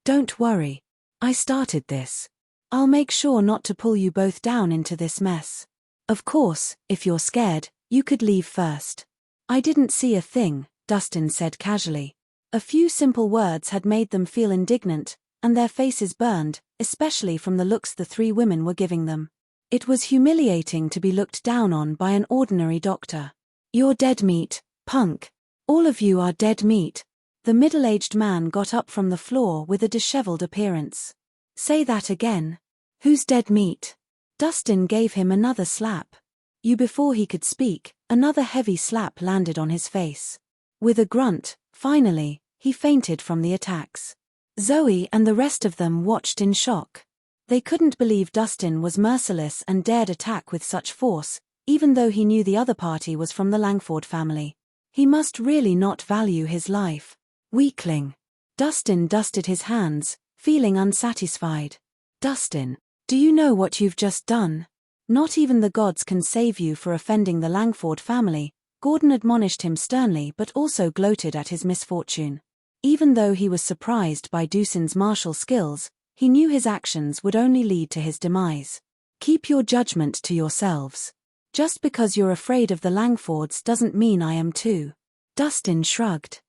Don't worry. I started this. I'll make sure not to pull you both down into this mess. Of course, if you're scared, you could leave first. I didn't see a thing, Dustin said casually. A few simple words had made them feel indignant, and their faces burned, especially from the looks the three women were giving them. It was humiliating to be looked down on by an ordinary doctor. You're dead meat, punk. All of you are dead meat. The middle-aged man got up from the floor with a disheveled appearance. Say that again. Who's dead meat? Dustin gave him another slap. You. Before he could speak, another heavy slap landed on his face. With a grunt, finally, he fainted from the attacks. Zoe and the rest of them watched in shock. They couldn't believe Dustin was merciless and dared attack with such force, even though he knew the other party was from the Langford family. He must really not value his life. Weakling. Dustin dusted his hands, feeling unsatisfied. Dustin, do you know what you've just done? Not even the gods can save you for offending the Langford family, Gordon admonished him sternly but also gloated at his misfortune. Even though he was surprised by Dustin's martial skills, he knew his actions would only lead to his demise. Keep your judgment to yourselves. Just because you're afraid of the Langfords doesn't mean I am too. Dustin shrugged.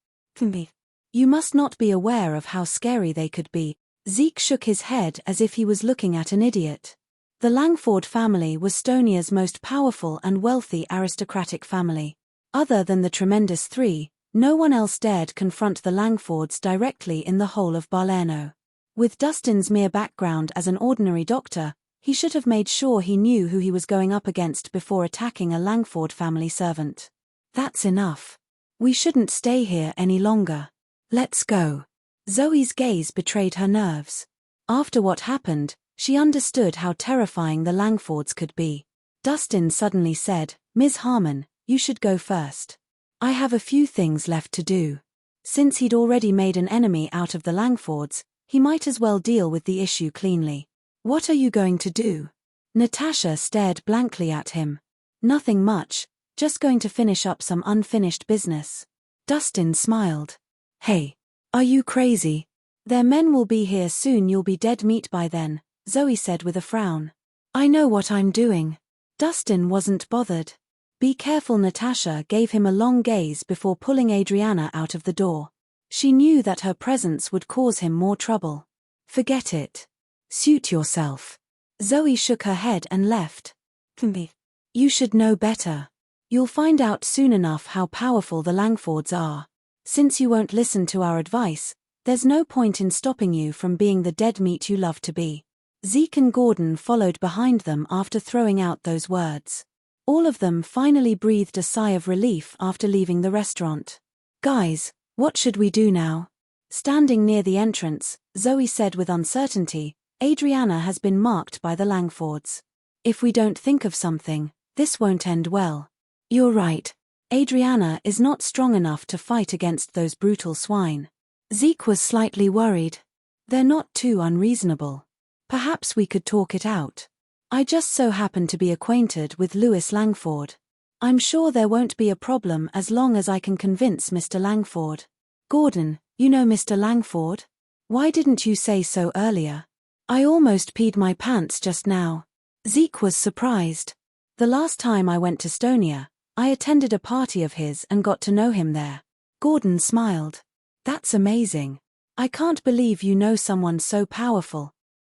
You must not be aware of how scary they could be. Zeke shook his head as if he was looking at an idiot. The Langford family was Stonia's most powerful and wealthy aristocratic family. Other than the tremendous three, no one else dared confront the Langfords directly in the whole of Barlerno. With Dustin's mere background as an ordinary doctor, he should have made sure he knew who he was going up against before attacking a Langford family servant. That's enough. We shouldn't stay here any longer. Let's go. Zoe's gaze betrayed her nerves. After what happened, she understood how terrifying the Langfords could be. Dustin suddenly said, Ms. Harmon, you should go first. I have a few things left to do. Since he'd already made an enemy out of the Langfords, he might as well deal with the issue cleanly. What are you going to do? Natasha stared blankly at him. Nothing much, just going to finish up some unfinished business. Dustin smiled. Hey, are you crazy? Their men will be here soon, you'll be dead meat by then, Zoe said with a frown. I know what I'm doing. Dustin wasn't bothered. Be careful, Natasha gave him a long gaze before pulling Adriana out of the door. She knew that her presence would cause him more trouble. Forget it. Suit yourself. Zoe shook her head and left. You should know better. You'll find out soon enough how powerful the Langfords are. Since you won't listen to our advice, there's no point in stopping you from being the dead meat you love to be. Zeke and Gordon followed behind them after throwing out those words. All of them finally breathed a sigh of relief after leaving the restaurant. Guys, what should we do now? Standing near the entrance, Zoe said with uncertainty, Adriana has been marked by the Langfords. If we don't think of something, this won't end well. You're right. Adriana is not strong enough to fight against those brutal swine. Zeke was slightly worried. They're not too unreasonable. Perhaps we could talk it out. I just so happen to be acquainted with Louis Langford. I'm sure there won't be a problem as long as I can convince Mr. Langford. Gordon, you know Mr. Langford? Why didn't you say so earlier? I almost peed my pants just now. Zeke was surprised. The last time I went to Stonia, I attended a party of his and got to know him there. Gordon smiled. That's amazing. I can't believe you know someone so powerful.